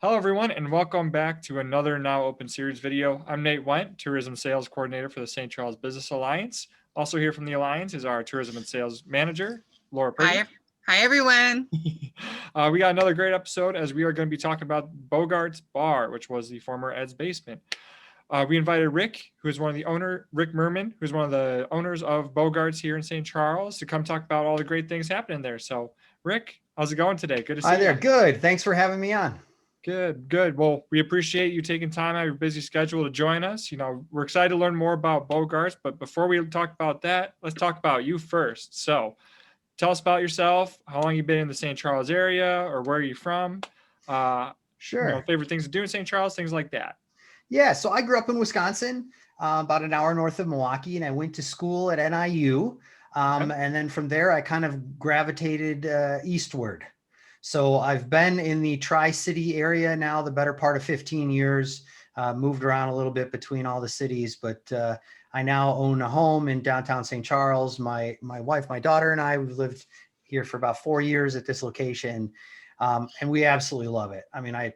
Hello, everyone, and welcome back to another Now Open Series video. I'm Nate Went, Tourism Sales Coordinator for the St. Charles Business Alliance. Also here from the Alliance is our Tourism and Sales Manager, Laura Purdy. Hi, everyone. We got another great episode as we are going to be talking about Bogart's Bar, which was the former Ed's Basement. We invited Rick, Rick Muerrmann, who's one of the owners of Bogarts here in St. Charles, to come talk about all the great things happening there. So, Rick, how's it going today? Good to see you. Hi there. Good. Thanks for having me on. Good. Well, we appreciate you taking time out of your busy schedule to join us. We're excited to learn more about Bogarts, but before we talk about that, let's talk about you first. So, tell us about yourself, how long you've been in the St. Charles area, or where are you from? Sure. Favorite things to do in St. Charles, things like that. Yeah, so I grew up in Wisconsin, about an hour north of Milwaukee, and I went to school at NIU. And then from there, I kind of gravitated eastward. So I've been in the Tri-City area now the better part of 15 years, moved around a little bit between all the cities, but I now own a home in downtown St. Charles. My wife, my daughter, and I, we've lived here for about 4 years at this location, and we absolutely love it. I mean,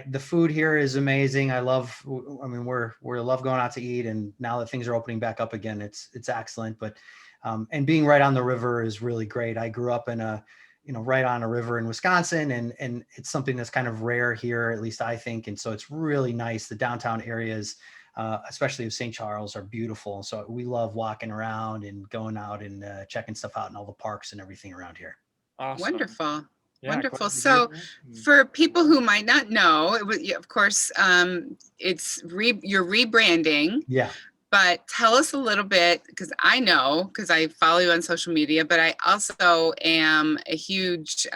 the food here is amazing. We love going out to eat, and now that things are opening back up again, it's excellent. But and being right on the river is really great. I grew up in right on a river in Wisconsin, and it's something that's kind of rare here, at least I think. And so it's really nice. The downtown areas, especially of St. Charles, are beautiful. So we love walking around and going out and checking stuff out in all the parks and everything around here. Awesome. Wonderful. Yeah, wonderful. So for people who might not know, of course, you're rebranding. Yeah. But tell us a little bit, because I follow you on social media, but I also am a huge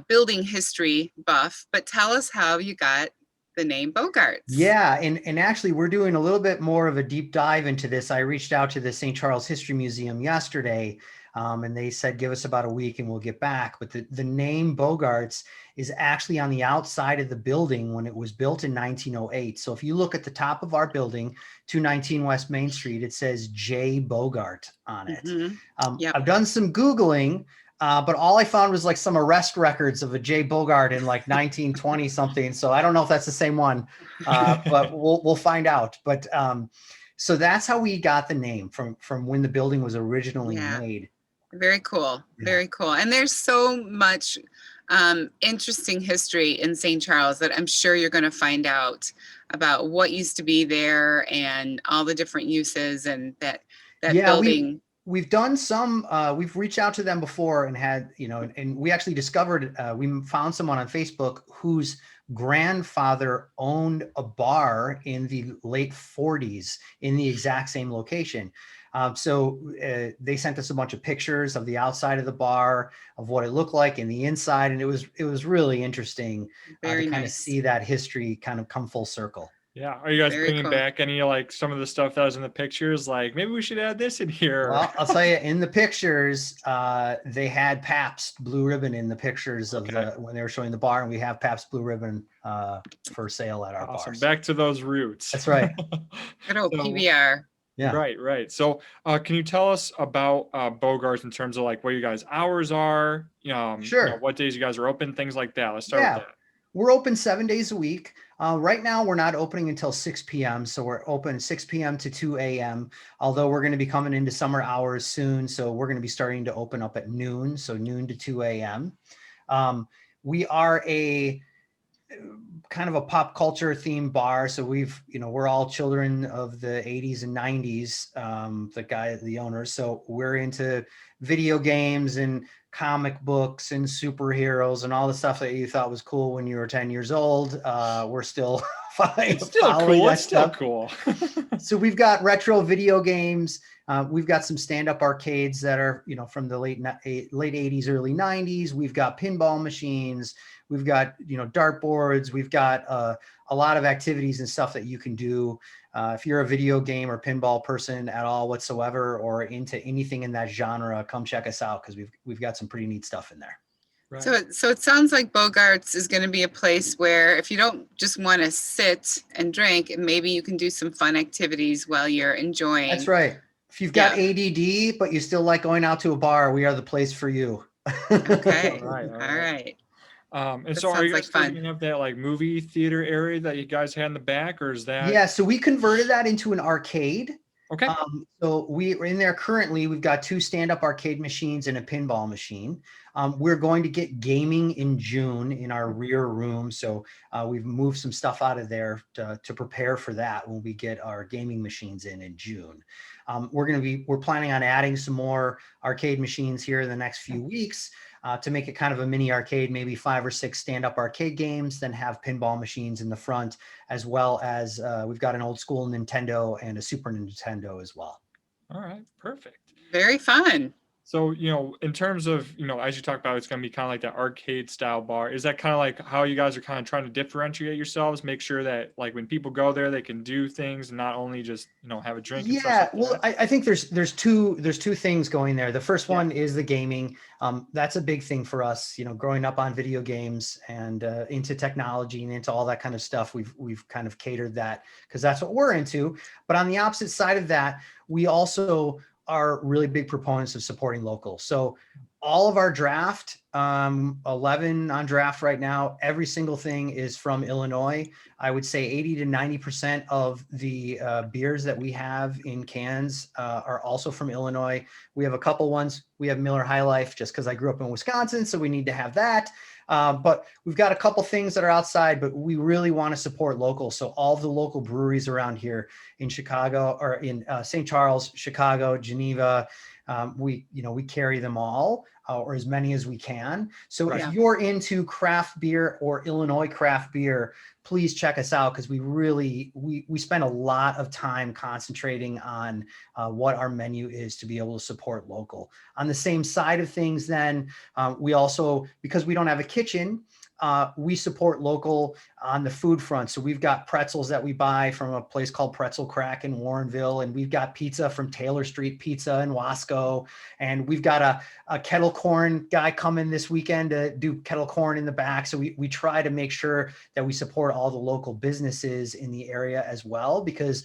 building history buff. But tell us how you got the name Bogarts. Yeah, and actually we're doing a little bit more of a deep dive into this. I reached out to the St. Charles History Museum yesterday, and they said, give us about a week and we'll get back. But the name Bogarts is actually on the outside of the building when it was built in 1908. So if you look at the top of our building, 219 West Main Street, it says J. Bogart on it. Mm-hmm. Yep. I've done some Googling, but all I found was like some arrest records of a J. Bogart in like 1920 something. So I don't know if that's the same one, but we'll find out. But so that's how we got the name from when the building was originally made. Very cool. Yeah. Very cool. And there's so much interesting history in St. Charles that I'm sure you're going to find out about what used to be there and all the different uses and that building. We've done some, we've reached out to them before and had, and we actually discovered, we found someone on Facebook whose grandfather owned a bar in the late 40s in the exact same location. So they sent us a bunch of pictures of the outside of the bar, of what it looked like in the inside. And it was really interesting to kind of see that history kind of come full circle. Yeah. Are you guys bringing back any like some of the stuff that was in the pictures? Like maybe we should add this in here. Well, I'll tell you, in the pictures, they had Pabst Blue Ribbon in the pictures of when they were showing the bar, and we have Pabst Blue Ribbon for sale at our bar. Back to those roots. That's right. Good old PBR. Yeah. Right. So can you tell us about Bogarts in terms of like what you guys' hours are? Sure. What days you guys are open, things like that. Let's start with that. We're open 7 days a week. Right now, we're not opening until 6 p.m. So we're open 6 p.m. to 2 a.m. Although we're going to be coming into summer hours soon. So we're going to be starting to open up at noon. So noon to 2 a.m. We are a kind of a pop culture themed bar. So we're all children of the 80s and 90s, the owners. So we're into video games and comic books and superheroes and all the stuff that you thought was cool when you were 10 years old. We're still It's still cool. So we've got retro video games. We've got some stand-up arcades that are, from the late 80s, early 90s. We've got pinball machines. We've got, dartboards. We've got a lot of activities and stuff that you can do. If you're a video game or pinball person at all whatsoever, or into anything in that genre, come check us out, because we've got some pretty neat stuff in there. Right. So it sounds like Bogarts is going to be a place where if you don't just want to sit and drink, maybe you can do some fun activities while you're enjoying. That's right. If you've got ADD, but you still like going out to a bar, we are the place for you. Okay. All right. And That so are sounds you like guys still fun. gonna have that like movie theater area that you guys had in the back, or is that Yeah, so we converted that into an arcade. okay? So we in there currently, we've got 2 stand-up arcade machines and a pinball machine. We're going to get gaming in June in our rear room. So we've moved some stuff out of there to prepare for that when we get our gaming machines in June. We're planning on adding some more arcade machines here in the next few weeks to make it kind of a mini arcade, maybe 5 or 6 stand-up arcade games, then have pinball machines in the front, as well as we've got an old school Nintendo and a Super Nintendo as well. All right, perfect. Very fun. So, in terms of, as you talk about, it's going to be kind of like that arcade style bar. Is that kind of like how you guys are kind of trying to differentiate yourselves, make sure that like when people go there, they can do things and not only just, have a drink and stuff Yeah, like well, that? I think there's two things going there. The first one is the gaming. That's a big thing for us. Growing up on video games and into technology and into all that kind of stuff, we've kind of catered that because that's what we're into. But on the opposite side of that, we also are really big proponents of supporting local. So all of our draft, 11 on draft right now, every single thing is from Illinois. I would say 80 to 90% of the beers that we have in cans are also from Illinois. We have a couple ones. We have Miller High Life just because I grew up in Wisconsin, so we need to have that. But we've got a couple things that are outside, but we really want to support local. So all of the local breweries around here in Chicago or in St. Charles, Chicago, Geneva, we carry them all or as many as we can. So Right. if you're into craft beer or Illinois craft beer, please check us out because we spend a lot of time concentrating on what our menu is to be able to support local. On the same side of things, then we also, because we don't have a kitchen, we support local on the food front. So we've got pretzels that we buy from a place called Pretzel Crack in Warrenville, and we've got pizza from Taylor Street Pizza in Wasco, and we've got a kettle corn guy coming this weekend to do kettle corn in the back. So we try to make sure that we support all the local businesses in the area as well, because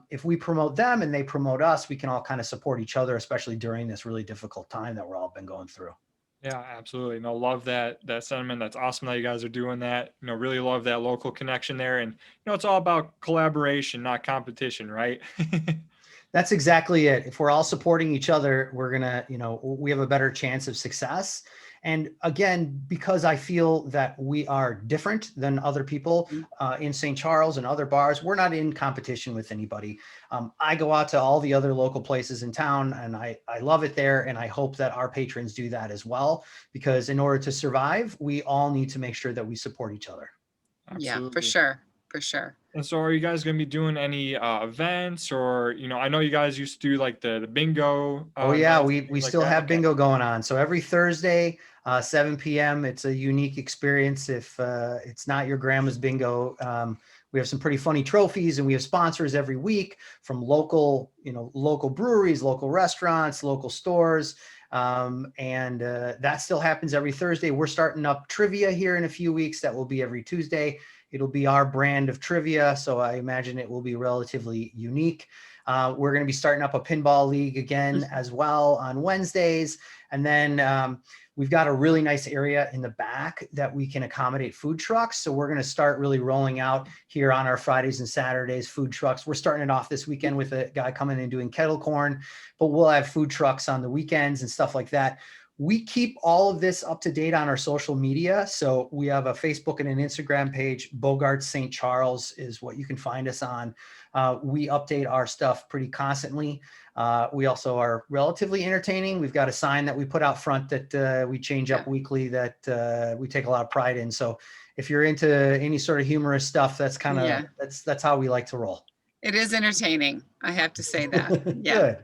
if we promote them and they promote us, we can all kind of support each other, especially during this really difficult time that we're all been going through. Yeah, absolutely. No, love that sentiment. That's awesome that you guys are doing that. Really love that local connection there. And it's all about collaboration, not competition, right? That's exactly it. If we're all supporting each other, we're gonna, we have a better chance of success. And again, because I feel that we are different than other people in St. Charles and other bars, we're not in competition with anybody. I go out to all the other local places in town and I love it there. And I hope that our patrons do that as well, because in order to survive, we all need to make sure that we support each other. Yeah, Absolutely. for sure. For sure. And so are you guys going to be doing any events or, I know you guys used to do like the bingo. Oh yeah, nights and we things like still that. have Okay. bingo going on. So every Thursday, 7 p.m. It's a unique experience. If it's not your grandma's bingo, we have some pretty funny trophies, and we have sponsors every week from local breweries, local restaurants, local stores, and that still happens every Thursday. We're starting up trivia here in a few weeks. That will be every Tuesday. It'll be our brand of trivia, so I imagine it will be relatively unique. We're going to be starting up a pinball league again as well on Wednesdays. And then we've got a really nice area in the back that we can accommodate food trucks. So we're going to start really rolling out here on our Fridays and Saturdays food trucks. We're starting it off this weekend with a guy coming and doing kettle corn, but we'll have food trucks on the weekends and stuff like that. We keep all of this up to date on our social media. So we have a Facebook and an Instagram page. Bogarts St. Charles is what you can find us on. We update our stuff pretty constantly. We also are relatively entertaining. We've got a sign that we put out front that we change up weekly that we take a lot of pride in. So if you're into any sort of humorous stuff, that's kind of, that's how we like to roll. It is entertaining. I have to say that. Yeah. Good.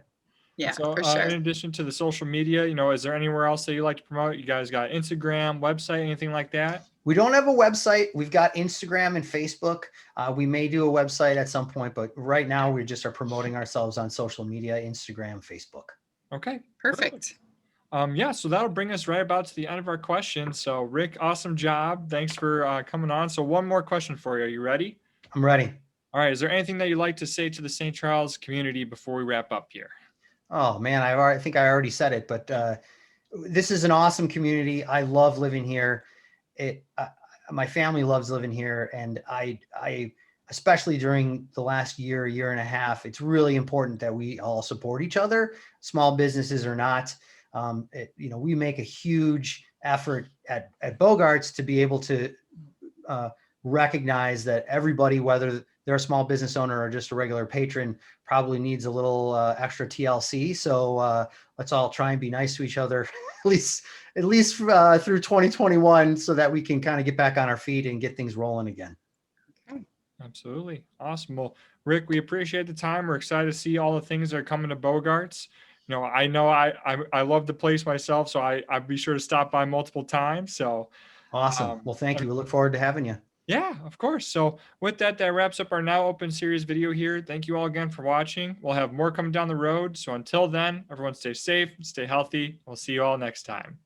Yeah, So for sure. in addition to the social media, is there anywhere else that you like to promote? You guys got Instagram, website, anything like that? We don't have a website. We've got Instagram and Facebook. We may do a website at some point, but right now we just are promoting ourselves on social media, Instagram, Facebook. Okay. Perfect. Yeah, so that'll bring us right about to the end of our questions. So Rick, awesome job. Thanks for coming on. So one more question for you. Are you ready? I'm ready. All right. Is there anything that you'd like to say to the St. Charles community before we wrap up here? Oh man, I think I already said it, but this is an awesome community. I love living here. my family loves living here, and I especially during the last year and a half, it's really important that we all support each other, small businesses or not. We make a huge effort at Bogarts to be able to recognize that everybody, whether they're a small business owner or just a regular patron, probably needs a little extra TLC. So let's all try and be nice to each other, at least through 2021, so that we can kind of get back on our feet and get things rolling again. Absolutely. Awesome. Well, Rick, we appreciate the time. We're excited to see all the things that are coming to Bogarts. I know I love the place myself, so I'd be sure to stop by multiple times. So awesome. Well, thank you. We look forward to having you. Yeah, of course. So with that wraps up our Now Open series video here. Thank you all again for watching. We'll have more coming down the road. So until then, everyone stay safe, stay healthy. We'll see you all next time.